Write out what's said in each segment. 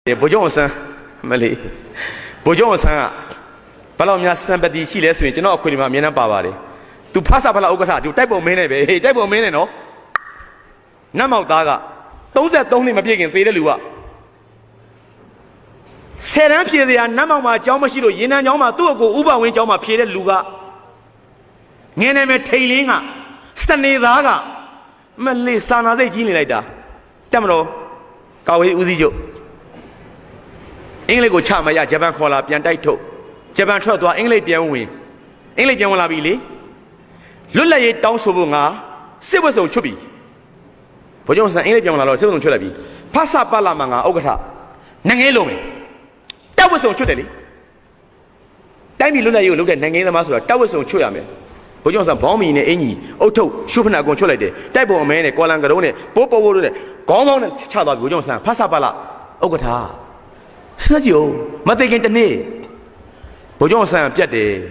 不叫生，没嘞，不叫生啊！把老娘三百地起来，所以今朝亏你妈面上爸爸的，都怕啥？怕老个啥？就带不没来呗，带不没来喏。那么大个，都在东里面别跟对的路啊。虽然撇的呀，那么嘛，叫么西路，云南叫嘛，多个500万叫嘛撇的路啊。俺那边推领啊，三年大个，没来上哪在经历来的，对不咯？各位吴子就。英语个差嘛呀，这边考了变带头，这边出多英语变稳，英语变稳了比哩，原来也当说不啊，是不是出比？不就是英语变稳了，是不是出来比？怕啥巴拉嘛啊，我个他，能给弄没？但不是出的哩，但比原来有那个能给的嘛说，但不是出呀没？不就是旁边的一年，奥头小朋友讲出来的，但不我们的过两个东西，波我的，刚刚的差到不就是怕啥巴拉，我个他。是就没得跟着呢，不叫生别的，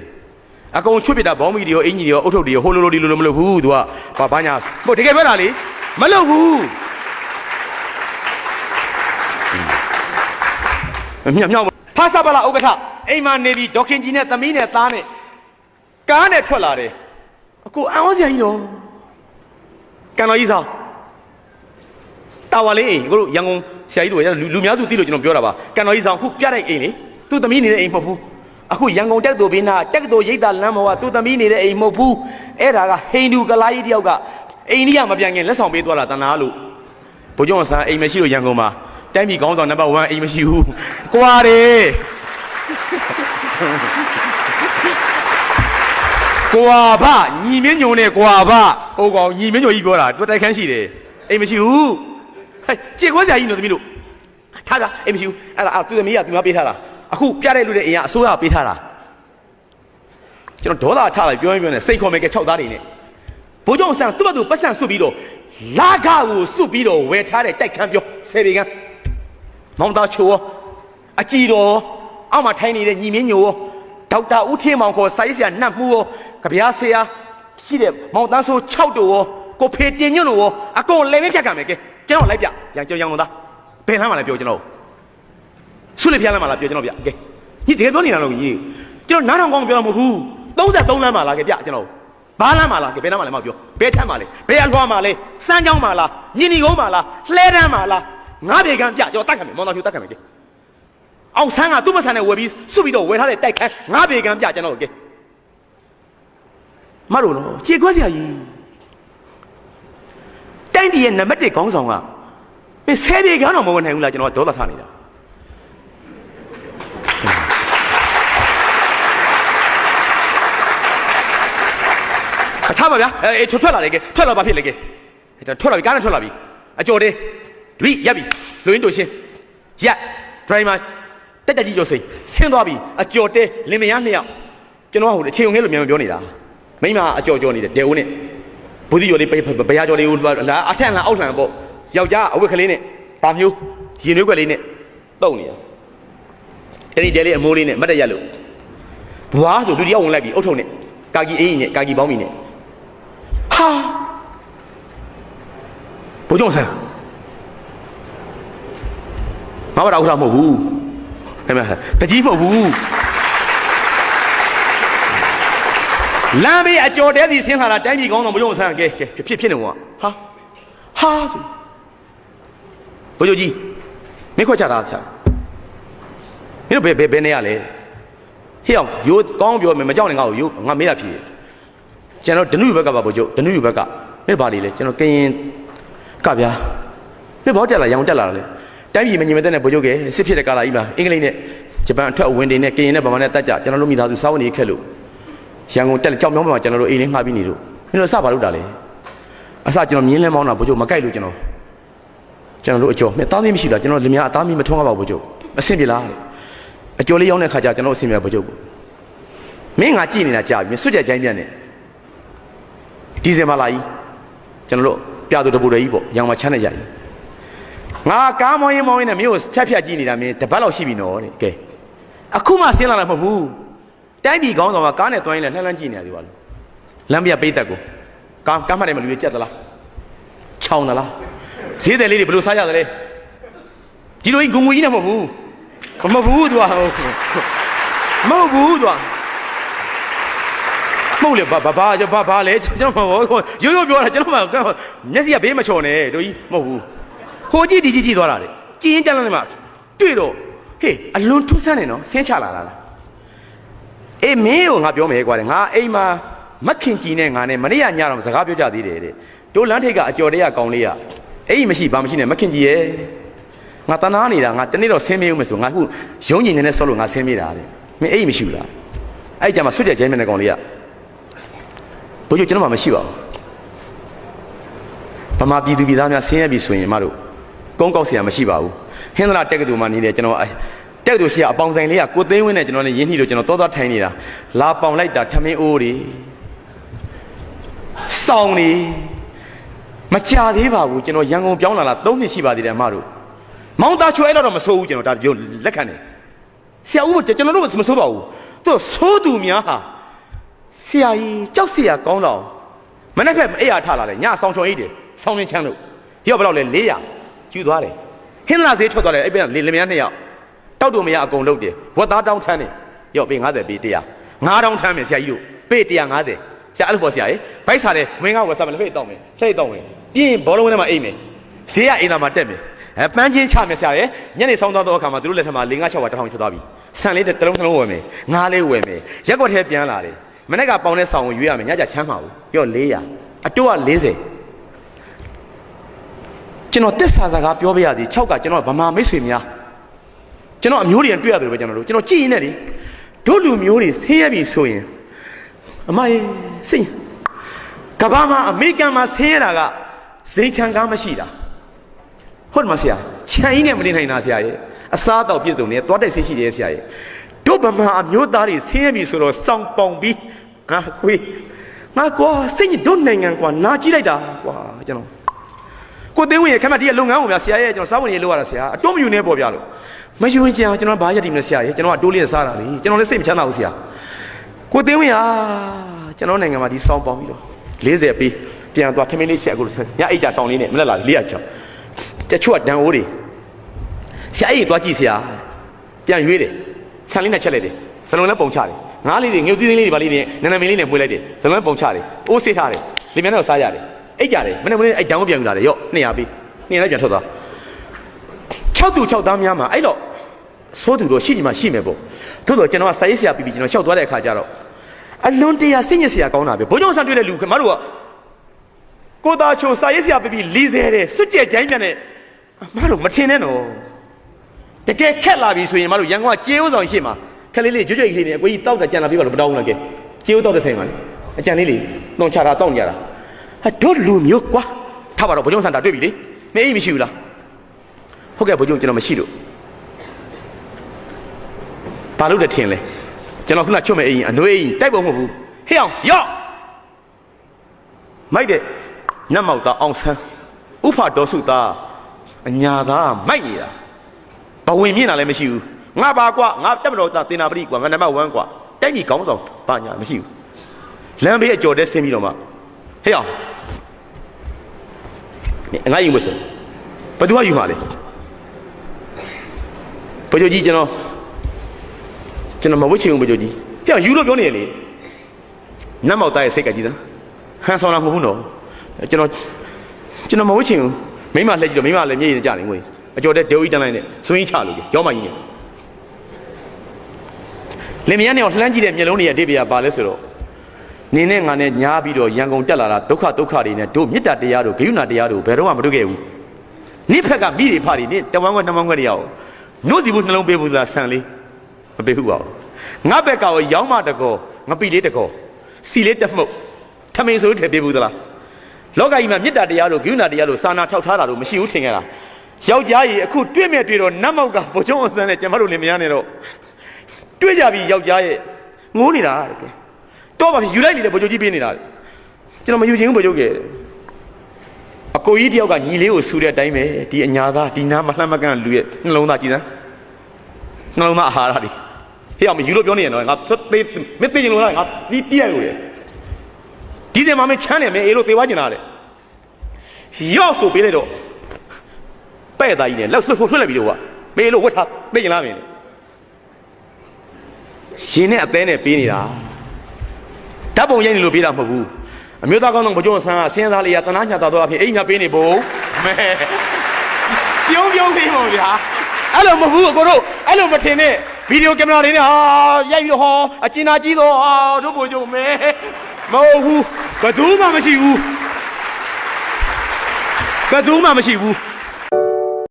啊，跟我出别的保米的哦，印尼的哦，澳洲的哦，火炉的路没路虎对吧？爸爸呀，不这个别哪里，没路虎，喵，怕啥不啦？我个他，哎妈那边昨天今天咱们呢打呢，干呢出来的，我安我讲一咯，干到意思啊？打完了，我阳光。下一路要路苗都地路就能标了吧？干到一上户别的哎哩，都他妈你的哎么铺，啊户阳光得多边呐，得多一大那么话，都他妈你的哎么铺，哎那个黑路个来一条个，哎你也没变个，那上边多了，到哪路？不叫我啥哎没西路阳光嘛？但没讲到那把玩哎没西路，挂的，挂吧，你们用的挂吧，我讲你们就一标了，都在看戏的，哎没西路。嘿，结果在印度的米路，他说：“哎，不行，哎啦，对着米啊，对嘛别他了，啊，户别来路的一样，手要别他了，就多大他了，表演呢，谁可没给敲打的呢？不叫上多都不上手笔了，哪个我手笔了，为他的带看表，谁别看？忙到球哦，啊，记住哦，阿妈睇你的一面牛哦，到达5天忙过晒一下南木哦，个别谁啊？是的，忙当初敲到哦，个拍电影了哦，啊，跟我来面别干没给。”今天来表，叫杨龙的，别他妈来表今喽，出来骗了嘛来表今喽表，给，你这个表你哪弄伊？就是哪趟光表了么铺，都在东南嘛来给表今喽，巴南嘛来给别他妈来嘛表，别他妈来，别乱嘛来，三江嘛来，印尼欧嘛来，来人嘛来，俺别干表叫打开没，忙到就打开没给，奥山啊都不山的我比苏比多为他来带开，俺别干表今喽给，马路咯，结果是伊。但别人那么的讲上啊，被谁别讲那么问题，我来就我多到他里了。差不多呀，出了那个，出了把皮那个，这出了比刚才出了比，啊，叫的，对，一比，录音都行，呀，对吗？大家记住谁？先多比，啊，叫的，里面养的呀，就那好的，钱用给里面表你的，没嘛，叫你的，对不呢？不是有的不要叫你来阿天来奥兰不，要家我可怜你，大牛，几牛过来呢，到你啊，这里这里没呢，没得路，哇，就对要我来比奥头呢，家己呢，家己保密呢，哈，不重视，妈妈打我上某户，係咪？不知某户。南边啊，叫点子先下来，单皮讲了不用上，给骗了我，哈，不就急，没快加大钱，你都别那样嘞，有刚表没叫你搞有，我没那皮，见到等于不干吧不就，等于不干，没把你嘞，见到跟干边，没跑掉了，养掉了嘞，单皮你们在那不就给，是骗的干了一般，一个人呢，这边跳稳定呢，跟人家把那大家，见到路米他就少你开路。香港带了叫苗苗，讲到1年5比你路，你说啥把路打嘞？啊啥讲到明年忙那不就没盖路讲到，讲到叫没打你没去了，讲到里面打你没通个吧不就，先别啦，叫你养那客家讲到先别不就，没俺几年了家，没暑假见面呢，第三嘛来，讲到别都不得一步，养嘛钱的家，我干忙也忙呢，没有骗几年了没，得把老西边喏的给，啊苦嘛先来了不？单比讲的话，刚才端一来两几年对吧？两边背得过，刚把你们留接的啦，抢的啦，谁在那里不留啥家的嘞？ ဒီလိုကြီးငုံငွေကြီးနဲ့မဟုတ်ဘူးမဟုတ်ဘူးသူကမဟုတ်ဘူးသူကမဟုတ်လေဘာလဲကျွန်တော်ရိုးရိုးပြောတာကျွန်တော်မျက်စိကဘေးမချော်နဲ့တို့ကြီးမဟုတ်ဘူးဟိုကြည့်ဒီကြည့်သွားတာလေကြည်ရင်ကြမ်းလိုက်မှတွေ့တော့ဟေးအလွန်ထူးဆန်းနေနော်ဆင်းချလာတာလားအေးမင်းကိုငါပြောမယ်ကွာငါအိမ်မှာမခင်ကြီးနဲ့ငါနဲ့မနေ့ကညတော့စကားပြောကြသေးတယ်တဲ့တို့လမ်းထိပ်ကအကျော်တရကောင်းလေးကအဲ့ဒီမရှိဘာမရှိနဲ့မခင်ကြီးရဲ့ငါတနာနေတာငါတနေ့တော့ဆင်းမေးဦးမယ်ဆိုငါခုရုံးညင်နေနဲ့ဆောလို့ငါဆင်းမေးတာတဲ့မင်းအဲ့ဒီမရှိဘူးလားအဲ့ကြမှာဆွတ်ကြကျဲမြတဲ့ကောင်လေးကဘိုးကျကျွန်တော်မှမရှိပါဘူးဗမာပြည်သူပြည်သားများဆင်းရဲပြီဆိုရင်မတို့ကုန်းကောက်เสียမရှိပါဘူးဟင်းသလားတက်ကတူမှနေတယ်ကျွန်တော်တက်ကတူရှိအပေါင်းဆိုင်လေးကကိုသိန်းဝင်းနဲ့ကျွန်တော်နဲ့ရင်းနှီးလို့ကျွန်တော်တောသွားထိုင်နေတာလာပေါင်လိုက်တာထမင်းအိုးတွေစောင်းနေမကြသေးပါဘူးကျွန်တော်ရန်ကုန်ပြောင်းလာတာ3နှစ်ရှိပါသေးတယ်အမတို့မောင်သားချွဲတော့မဆိုးဘူးကျွန်တော်ဒါပြောလက်ခံတယ်ဆရာဦးကျွန်တော်တို့မဆိုးပါဘူးသူဆိုးသူများဟာဆရာကြီးကြောက်ဆရာကောင်းတော့မနေ့ကအေးရထလာတယ်ညဆောင်ချွန်အိတ်တယ်ဆောင်းရင်းချမ်းလို့ဒီတော့ဘယ်လောက်လဲ400ယူသွားတယ်ဟင်းလာဈေးထွက်သွားတယ်အဲ့ပြန်လင်မယား2ယောက်တောက်တူမရအကုန်လုပ်တယ်ဝက်သားတောင်းထမ်းတယ်ရော့ပေး50ပေး100 9000ထမ်းမယ်ဆရာကြီးတို့ပေး150ဆရာအဲ့လိုပေါ့ဆရာရေဘိုက်စားတယ်ဝင်းကားဝက်စားမယ်လက်ဖိတ်တောင်းမယ်စိတ်တောင်းမယ်ပြီးရင်ဘောလုံးထဲမှာအိတ်မယ်ဈေးကအိမ်သာမှာတက်မယ်ပန်းချင်းချမယ်ဆရာရေညနေဆောင်သွားတော့အခါမှာသူတို့လက်ထက်မှာ5-6ပါ1000ချသွားပြီဆန်လေးတစ်လုံးဝယ်မယ်ငါးလေးဝယ်မယ်ရက်ွက်ထဲပြန်လာတယ်မနေ့ကပေါင်တဲ့ဆောင်ကိုရွေးရမယ်ညကြချမ်းမှာဘူးရော့400အတိုးက40ကျွန်တော်တက်ဆာစကားပြောပြရသည်6ကကျွန်တော်ဗမာမိတ်ဆွေများကျွန်တော်အမျိုးတွေတွေ့ရတယ်ပဲကျွန်တော်ကြည့်ရင်လည်းတို့လူမျိုးတွေဆင်းရဲပြီဆိုရင်အမရေစိတ်ကဘာမှာအမေရိကန်မှာဆင်းရဲတာကဈေးခံကားမရှိတာဟုတ်မှာဆရာခြံကြီးနဲ့မနေနိုင်တာဆရာရဲ့အစားအသောက်ပြည့်စုံနေသွားတိုက်ဆေးရှိတယ်ဆရာရဲ့တို့ဗမာအမျိုးသားတွေဆင်းရဲပြီဆိုတော့စောင်းပေါင်ပြီးငါခွေးငါကွာစိတ်ညတို့နိုင်ငံကွာနာကြည့်လိုက်တာကွာကျွန်တော်ကိုသိန်းဝင်ရခမတီးရဲ့လုပ်ငန်းကိုဗျာဆရာရဲ့ကျွန်တော်စားဝင်ရေးလုပ်ရတာဆရာအတော့မယူနေပေါ်ပြလို့မယူရင်ကျွန်တော်ဘာရက်တည်မလဲဆရာရဲ့ကျွန်တော်ကတိုးလေးစားတာလေကျွန်တော်လည်းစိတ်မချမ်းသာဘူးဆရာကိုသိန်းဝင်ဟာကျွန်တော်နိုင်ငံမှာဒီစောင်းပေါင်ပြီးတော့40ပေးပြန်သွားထမင်းလေးချက်အခုညအိတ်ကြဆောင်လေးနဲ့မလက်လာ400ချောင်းတချို့ကတန်အိုးတွေဆရာကြီးသွားကြည့်ဆရာပြန်ရွေးတယ်ဆန်လေးနဲ့ချက်လိုက်တယ်စလုံးလည်းပုံချတယ်ငါးလေးတွေငုတ်သီးသီးလေးတွေပါလေးတွေနန်းနမင်းလေးနဲ့ဖွေးလိုက်တယ်စလုံးလည်းပုံချတယ်အိုးဆေးထားတယ်လင်မြန်းတော့စားရတယ်အိတ်ကြတယ်မနေ့အဲ့တောင်းပြန်ယူလာတယ်ရော့200ပေး200လည်းပြန်ထွက်သွား6သူ6သားများမှာအဲ့တော့စိုးသူတော့ရှိနေမှရှိမယ်ပေါ့သို့တော့ကျွန်တော်ကစာရေးဆရာပြီးကျွန်တော်လျှောက်သွားတဲ့အခါကျတော့အလွန်တရာစိတ်ညစ်စရာကောင်းတာပဲဘိုးကျောင်းဆန်တွေ့တဲ့လူမတို့ကကိုသားချိုစာရေးဆရာပြီး40တဲ့စွတ်ကြဲကြိုင်းပြန်တဲ့မတို့မထင်နဲ့နော်တကယ်ခက်လာပြီဆိုရင်မတို့ရန်ကုန်ကကျေးဥဆောင်ရှိမှာခက်လေးလေးကြွကြွလေးနဲ့အကိုကြီးတောက်တာကြံလာပြီးတော့မတောင်းဘူးလားကဲကျေးဥတောက်တဲ့ဆိုင်မှာလေအကြံလေးလေးနှုံချတာတောက်ကြတာဟာတို့လူမျိုးကွာထားပါတော့ဘိုးကျောင်းဆန်တာတွေ့ပြီလေမင်းအိမ်မရှိဘူးလားဟုတ်ကဲ့ဘိုးကျောင်းကျွန်တော်မရှိလို့ဘာလို့လဲထင်လဲကျွန်တော်ခုနချွတ်မဲ့အိမ်အနှွေးအိမ်တိုက်ပုံမဟုတ်ဘူးဟေ့အောင်ရော့မိုက်တဲ့နတ်မောက်သားအောင်ဆန်းဥဖာတော်စုသားအညာသားမိုက်နေတာဘဝင်မြင့်တာလည်းမရှိဘူးငါပါကွာငါတက်မတော်သားတင်နာပရိကွာငါနံပါတ်1ကွာတိုက်ပြီခေါင်းဆောင်ဘာညာမရှိဘူးလမ်းဘေးအကျော်တဲ့ဆင်းပြီးတော့မှဟေ့အောင်ငါယူမစဘယ်သူကယူမှာလဲဘယ်လိုကြီးကျွန်တော်မဝှချင်ဘူးဘယ်လိုကြီးဟေ့အောင်ယူလို့ပြောနေရလေနတ်မောက်သားရဲ့စိတ်ကကြည်သားဟန်ဆောင်လာမဟုတ်ဘူးနော်ကျွန်တော်မဝှချင်ဘူးမိမလှည့်ကြည့်တော့မိမလည်းမျက်ရည်ကြနေငွေအကျော်တဲ့ဒေဝီတန်းလိုက်နဲ့စွင်းကြီးချလို့ရောမကြီးနေလင်မယားနဲ့လှမ်းကြည့်တဲ့မျက်လုံးတွေရဲ့အတိတ်ကပါလဲဆိုတော့နေနဲ့ငါနဲ့ညားပြီးတော့ရန်ကုန်တက်လာတာဒုက္ခတွေနဲ့တို့မေတ္တာတရားတို့ဂရုဏာတရားတို့ဘယ်တော့မှမတွေ့ခဲ့ဘူးနေ့ဖက်ကမိတွေဖတွေနေ့တဝမ်းခွဲနှမခွဲတရားကိုနှုတ်စီဘူးနှလုံးပေးဘူးလားဆန်လေးမပေးဘူးပါဘူးငါဘက်ကရောရောင်းမတကောငပိလေးတကောစီလေးတမှုတ်ထမင်းဆိုလို့ထည့်ပေးဘူးသလားလောကကြီးမှာမေတ္တာတရားတို့ဂရုဏာတရားတို့စာနာထောက်ထားတာတို့မရှိဘူးထင်ခဲ့တာယောက်ျားကြီးအခုတွေ့မဲ့တွေ့တော့နတ်မောက်ကဘုံချုံအစမ်းနဲ့ကျမတို့လင်မယားနဲ့တော့တွေ့ကြပြီယောက်ျားရဲ့ငိုးနေတာတဲ့တော့ပါပြီယူလိုက်လေဘုံချုံကြီးပေးနေတာကျွန်တော်မယူချင်ဘူးဘုံချုံကအကိုကြီးတယောက်ကညီလေးကိုဆူတဲ့အတိုင်းပဲဒီအညာသားဒီနားမလှမ်းမကန့်လူရဲ့နှလုံးသားကြည်စမ်းနှလုံးသားအာဟာရတွေဟေ့အောင်မယူလို့ပြောနေရတော့ငါသေးမသိရင်လို့ငါတီးရလို့ရဒီတယ်မှာမချမ်းတယ်မင်းအေးလို့သေသွားကျင်တာလေရော့ဆိုပေးလိုက်တော့ပဲ့သားကြီးနဲ့လောက်ဆွတ်လိုက်ပြီလို့က ပေးလို့ဝတ်ထားပေးရင်လားမင်းရှင်နဲ့အသေးနဲ့ပေးနေတာဓာတ်ပုံရိုက်နေလို့ပေးတာမဟုတ်ဘူးအမျိုးသားကောင်းဆောင်ဗကြုံဆန်းကစဉ်းစားလေးရတနာညာတော်တော့အဖြစ်အိမ်ညာပေးနေဖို့မဲပြုံးပေးပါဗျာအဲ့လိုမဟုတ်ဘူးအကိုတို့အဲ့လိုမထင်နဲ့ဗီဒီယိုကင်မရာလေးနဲ့ဟာရိုက်ပြီးတော့ဟောအကျဉ်းသားကြီးတော့ဟာတို့ဗကြုံမဲမဟုတ်ဘူးဘယ်သူမှမရှိဘူး